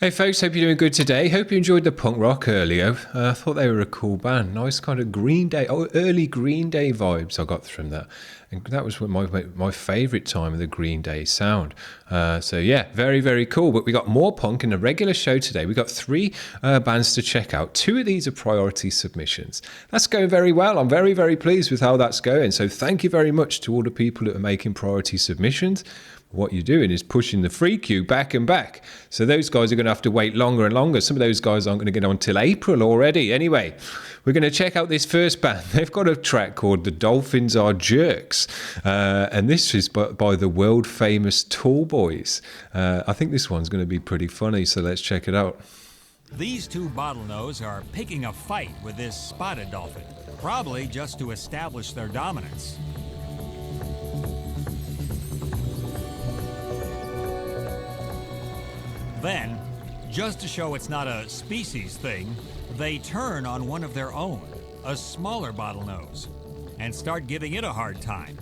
Hey folks, hope you're doing good today. Hope you enjoyed the punk rock earlier. I thought they were a cool band. Nice kind of Green Day, early Green Day vibes I got from that. And that was my favourite time of the Green Day sound. So yeah, very, very cool. But we got more punk in the regular show today. We got 3 bands to check out. 2 of these are priority submissions. That's going very well. I'm very, very pleased with how that's going. So thank you very much to all the people that are making priority submissions. What you're doing is pushing the free queue back and back. So those guys are going to have to wait longer and longer. Some of those guys aren't going to get on till April already. Anyway, we're going to check out this first band. They've got a track called The Dolphins Are Jerks. And this is by the world famous Tallboys. I think this one's going to be pretty funny. So let's check it out. These 2 bottlenose are picking a fight with this spotted dolphin. Probably just to establish their dominance. Then, just to show it's not a species thing, they turn on one of their own, a smaller bottlenose, and start giving it a hard time.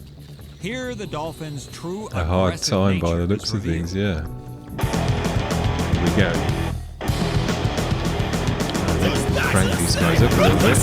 Here, the dolphin's true a hard time by the looks of things, yeah. Here we go. Crank these guys up a little bit.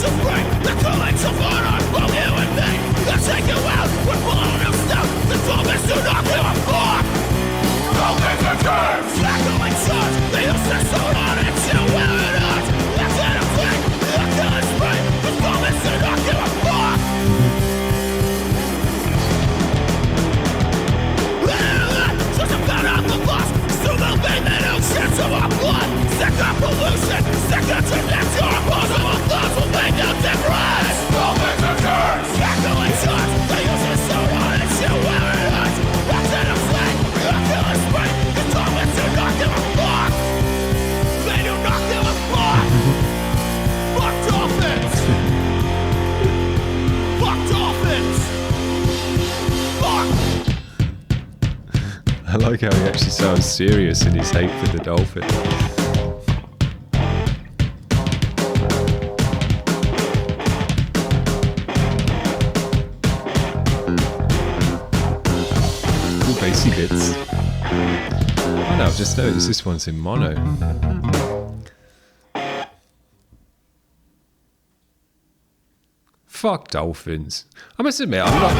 I like how he actually sounds serious in his hate for the dolphin. Cool bassy bits. Oh no, I've just noticed this one's in mono. Fuck dolphins. I must admit, I'm not...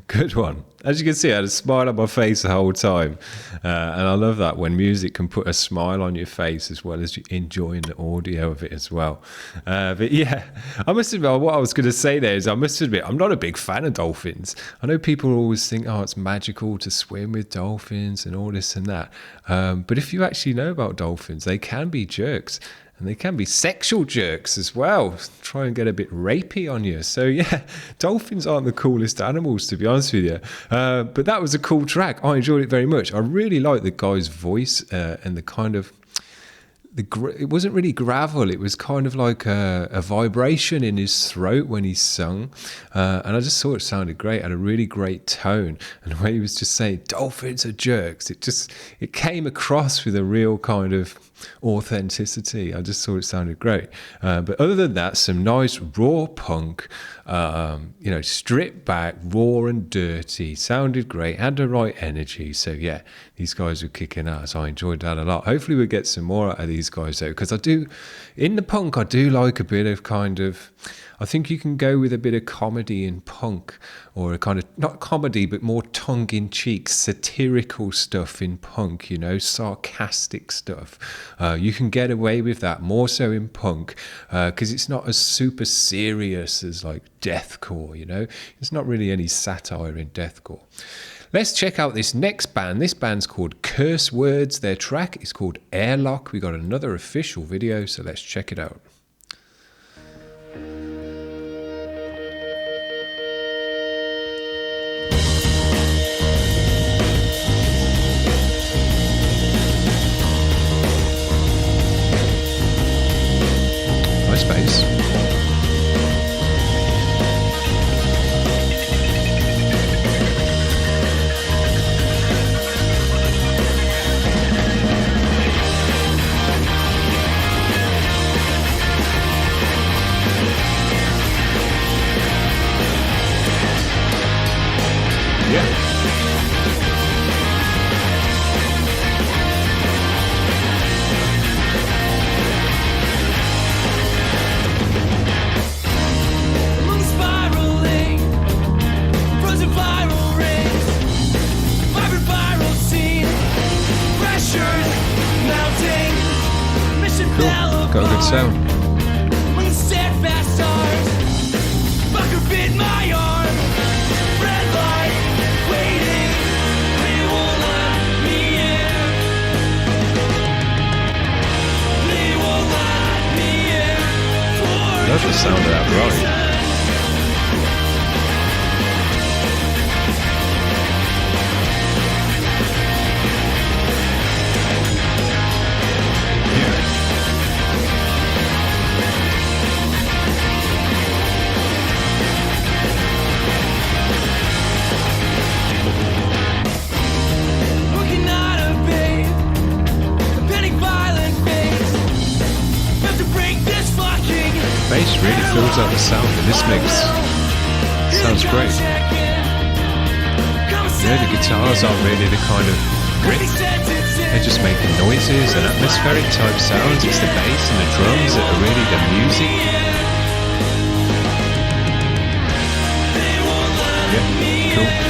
Good one. As you can see, I had a smile on my face the whole time. And I love that when music can put a smile on your face as well as you enjoying the audio of it as well. But yeah, I must admit, what I was going to say there is I must admit, I'm not a big fan of dolphins. I know people always think, oh, it's magical to swim with dolphins and all this and that. But if you actually know about dolphins, they can be jerks. And they can be sexual jerks as well. Try and get a bit rapey on you. So yeah, dolphins aren't the coolest animals, to be honest with you. But that was a cool track. I enjoyed it very much. I really liked the guy's voice and the kind of... it wasn't really gravel. It was kind of like a vibration in his throat when he sung. And I just thought it sounded great. It had a really great tone. And the way he was just saying, dolphins are jerks. It came across with a real kind of authenticity. I just thought it sounded great. But other than that, some nice raw punk, stripped back, raw and dirty. Sounded great, had the right energy. So yeah, these guys were kicking ass. I enjoyed that a lot. Hopefully we'll get some more out of these guys though, because in the punk I do like a bit of kind of, I think you can go with a bit of comedy in punk, or a kind of, not comedy, but more tongue-in-cheek, satirical stuff in punk, sarcastic stuff. You can get away with that, more so in punk, because it's not as super serious as like deathcore, There's not really any satire in deathcore. Let's check out this next band. This band's called Curse Words. Their track is called Airlock. We got another official video, so let's check it out. Nice bass. Good sound. When the steadfast stars fucker bit my arm. Red light, waiting, they won't let me in. They won't let me in. Love the sound of that ride. Looking at a babe, a penny violent face. Have to break this fucking Bass really fills out the sound in this mix. Sounds great. The guitars aren't really the kind of rip. They're just making noises and atmospheric type sounds. It's the bass and the drums that are really the music. Yeah, cool.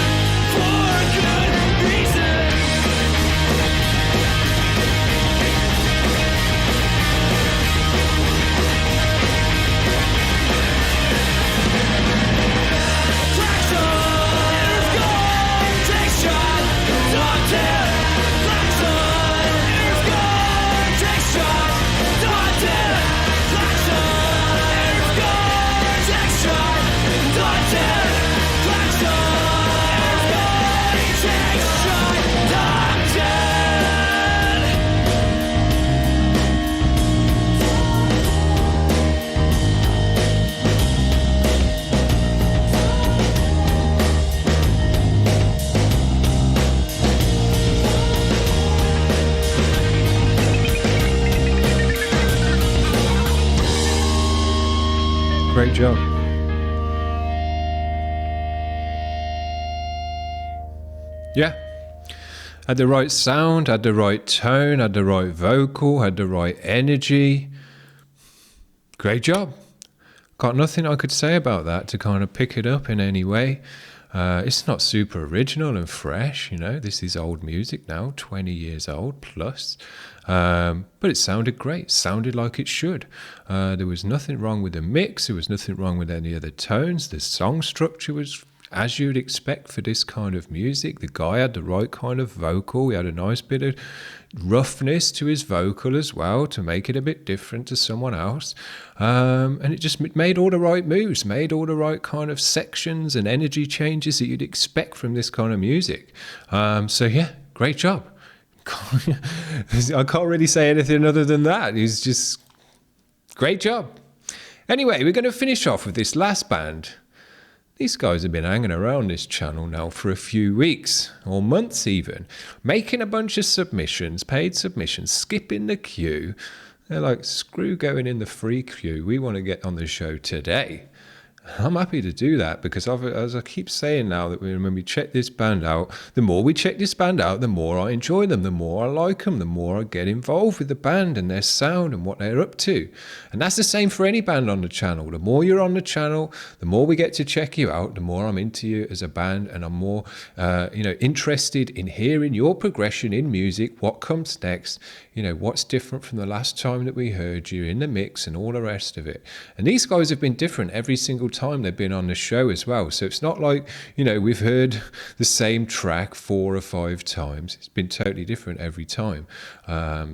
Great job. Yeah. Had the right sound, had the right tone, had the right vocal, had the right energy. Great job. Got nothing I could say about that to kind of pick it up in any way. It's not super original and fresh, you know. This is old music now, 20 years old plus. But it sounded great, sounded like it should. There was nothing wrong with the mix, there was nothing wrong with any of the tones. The song structure was as you'd expect for this kind of music. The guy had the right kind of vocal. He had a nice bit of roughness to his vocal as well to make it a bit different to someone else. And it just made all the right moves, made all the right kind of sections and energy changes that you'd expect from this kind of music. So yeah, great job. I can't really say anything other than that. It's just great job. Anyway, we're going to finish off with this last band. These guys have been hanging around this channel now for a few weeks, or months even, making a bunch of submissions, paid submissions, skipping the queue. They're like, screw going in the free queue, we want to get on the show today. I'm happy to do that because, as I keep saying now, that when we check this band out, the more we check this band out, the more I enjoy them, the more I like them, the more I get involved with the band and their sound and what they're up to. And that's the same for any band on the channel. The more you're on the channel, the more we get to check you out, the more I'm into you as a band, and I'm more interested in hearing your progression in music, what comes next, what's different from the last time that we heard you in the mix and all the rest of it. And these guys have been different every single time they've been on the show as well. So it's not like, we've heard the same track 4 or 5 times. It's been totally different every time.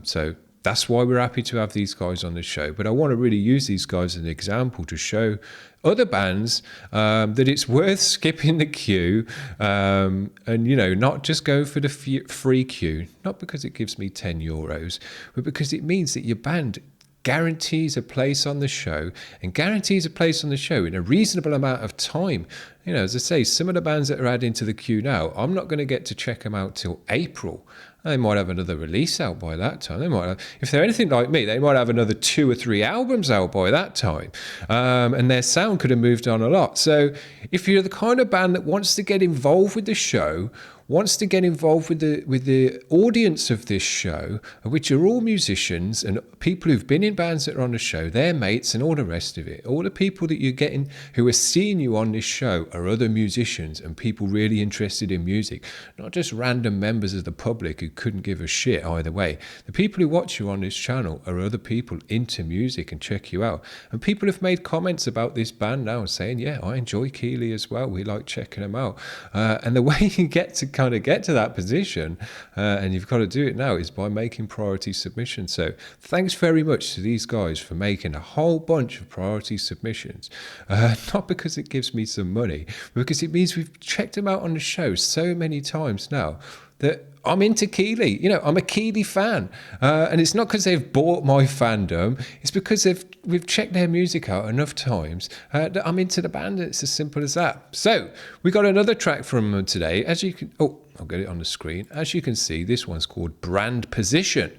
So that's why we're happy to have these guys on the show. But I want to really use these guys as an example to show other bands that it's worth skipping the queue and, not just go for the free queue, not because it gives me €10, but because it means that your band guarantees a place on the show, and guarantees a place on the show in a reasonable amount of time. As I say, some of the bands that are adding to the queue now, I'm not going to get to check them out till April. They might have another release out by that time. They might have, if they're anything like me, they might have another 2 or 3 albums out by that time. And their sound could have moved on a lot. So if you're the kind of band that wants to get involved with the show, wants to get involved with the audience of this show, which are all musicians and people who've been in bands that are on the show, their mates and all the rest of it. All the people that you're getting who are seeing you on this show are other musicians and people really interested in music, not just random members of the public who couldn't give a shit either way. The people who watch you on this channel are other people into music and check you out. And people have made comments about this band now saying, yeah, I enjoy Keelie as well. We like checking them out. And the way you get to that position, and you've got to do it now, is by making priority submissions. So thanks very much to these guys for making a whole bunch of priority submissions. Not because it gives me some money, but because it means we've checked them out on the show so many times now that I'm into Keelie. You know, I'm a Keelie fan. And it's not because they've bought my fandom. It's because we've checked their music out enough times that I'm into the band. It's as simple as that. So we got another track from them today. As you can... Oh, I'll get it on the screen. As you can see, this one's called Brand Position.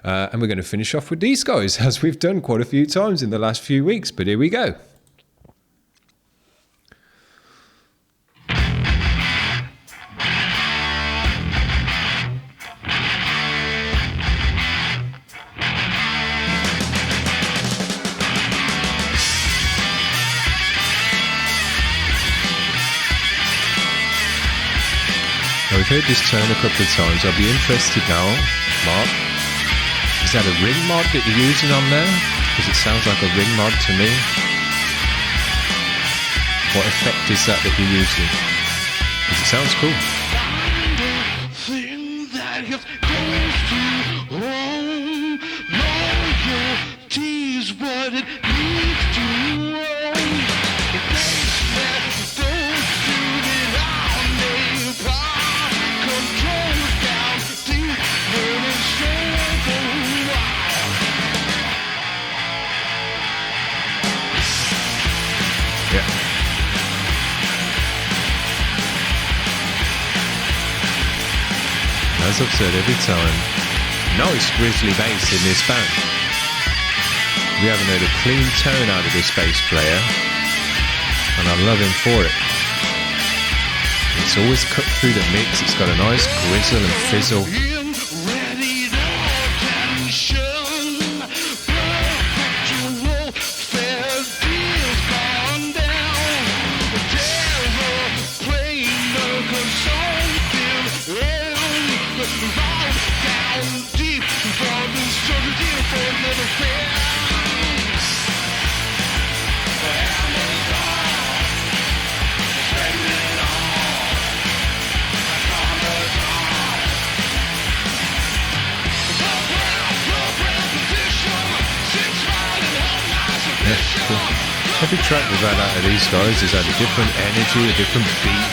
And we're going to finish off with these guys, as we've done quite a few times in the last few weeks. But here we go. We've heard this tone a couple of times. I'll be interested now, Mark. Is that a ring mod that you're using on there? Because it sounds like a ring mod to me. What effect is that you're using? Because it sounds cool. As I've said every time, nice grizzly bass in this band. We haven't heard a clean tone out of this bass player, and I love him for it. It's always cut through the mix, it's got a nice grizzle and fizzle. Every track we've had out of these guys has had a different energy, a different beat,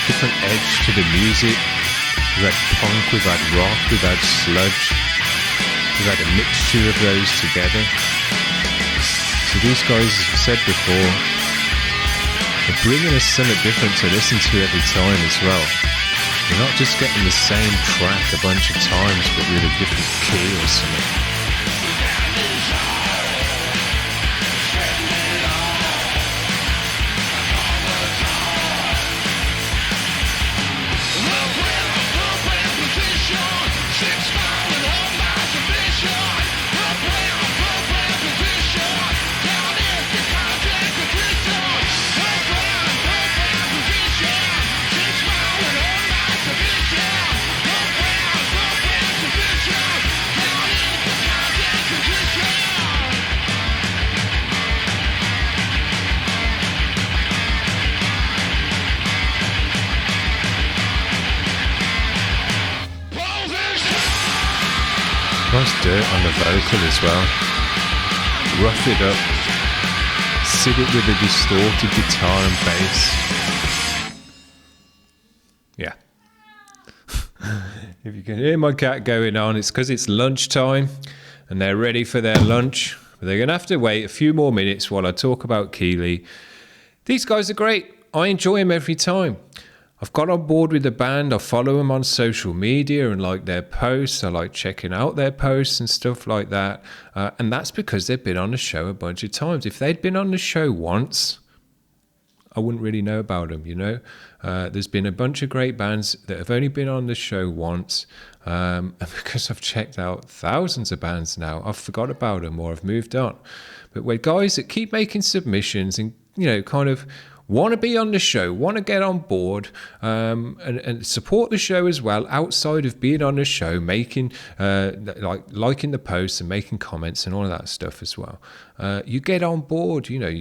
different edge to the music. We've had punk, we've had rock, we've had sludge. We've had a mixture of those together. So these guys, as I said before, are bringing us something different to listen to every time as well. We're not just getting the same track a bunch of times, but with a different key or something. Nice dirt on the vocal as well. Rough it up. Sit it with a distorted guitar and bass. Yeah. If you can hear my cat going on, it's because it's lunchtime and they're ready for their lunch. But they're going to have to wait a few more minutes while I talk about Keelie. These guys are great. I enjoy them every time. I've got on board with the band. I follow them on social media and like their posts. I like checking out their posts and stuff like that. And that's because they've been on the show a bunch of times. If they'd been on the show once, I wouldn't really know about them, you know. There's been a bunch of great bands that have only been on the show once, and because I've checked out thousands of bands now, I've forgot about them or I've moved on. But we're guys that keep making submissions and, you know, kind of want to be on the show, want to get on board, and support the show as well, outside of being on the show, making liking the posts and making comments and all of that stuff as well. You get on board, you know,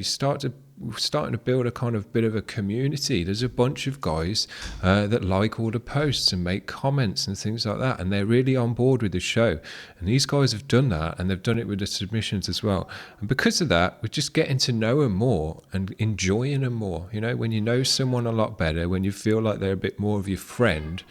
we're starting to build a kind of bit of a community. There's a bunch of guys that like all the posts and make comments and things like that, and they're really on board with the show. And these guys have done that, and they've done it with the submissions as well. And because of that, we're just getting to know them more and enjoying them more. You know, when you know someone a lot better, when you feel like they're a bit more of your friend,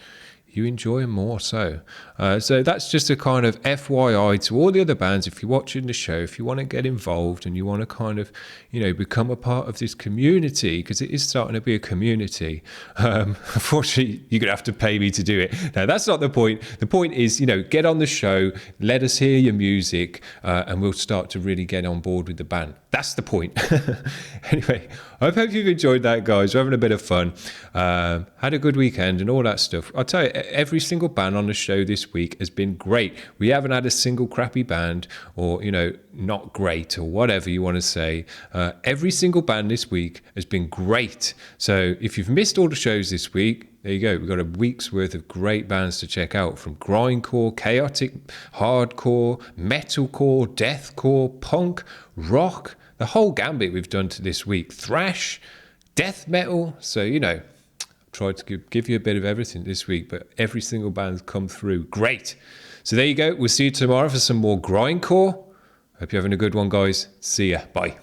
you enjoy them more. So that's just a kind of FYI to all the other bands. If you're watching the show, if you want to get involved and you want to kind of, you know, become a part of this community, because it is starting to be a community. Unfortunately, you're going to have to pay me to do it. Now, that's not the point. The point is, you know, get on the show, let us hear your music, and we'll start to really get on board with the band. That's the point. Anyway, I hope you've enjoyed that, guys. We're having a bit of fun. Had a good weekend and all that stuff. I'll tell you, every single band on the show this week has been great. We haven't had a single crappy band or, you know, not great or whatever you want to say. Every single band this week has been great. So if you've missed all the shows this week, there you go. We've got a week's worth of great bands to check out, from grindcore, chaotic, hardcore, metalcore, deathcore, punk, rock, the whole gambit we've done to this week. Thrash, death metal. So, you know, tried to give you a bit of everything this week, but every single band's come through. Great. So there you go. We'll see you tomorrow for some more grindcore. Hope you're having a good one, guys. See ya. Bye.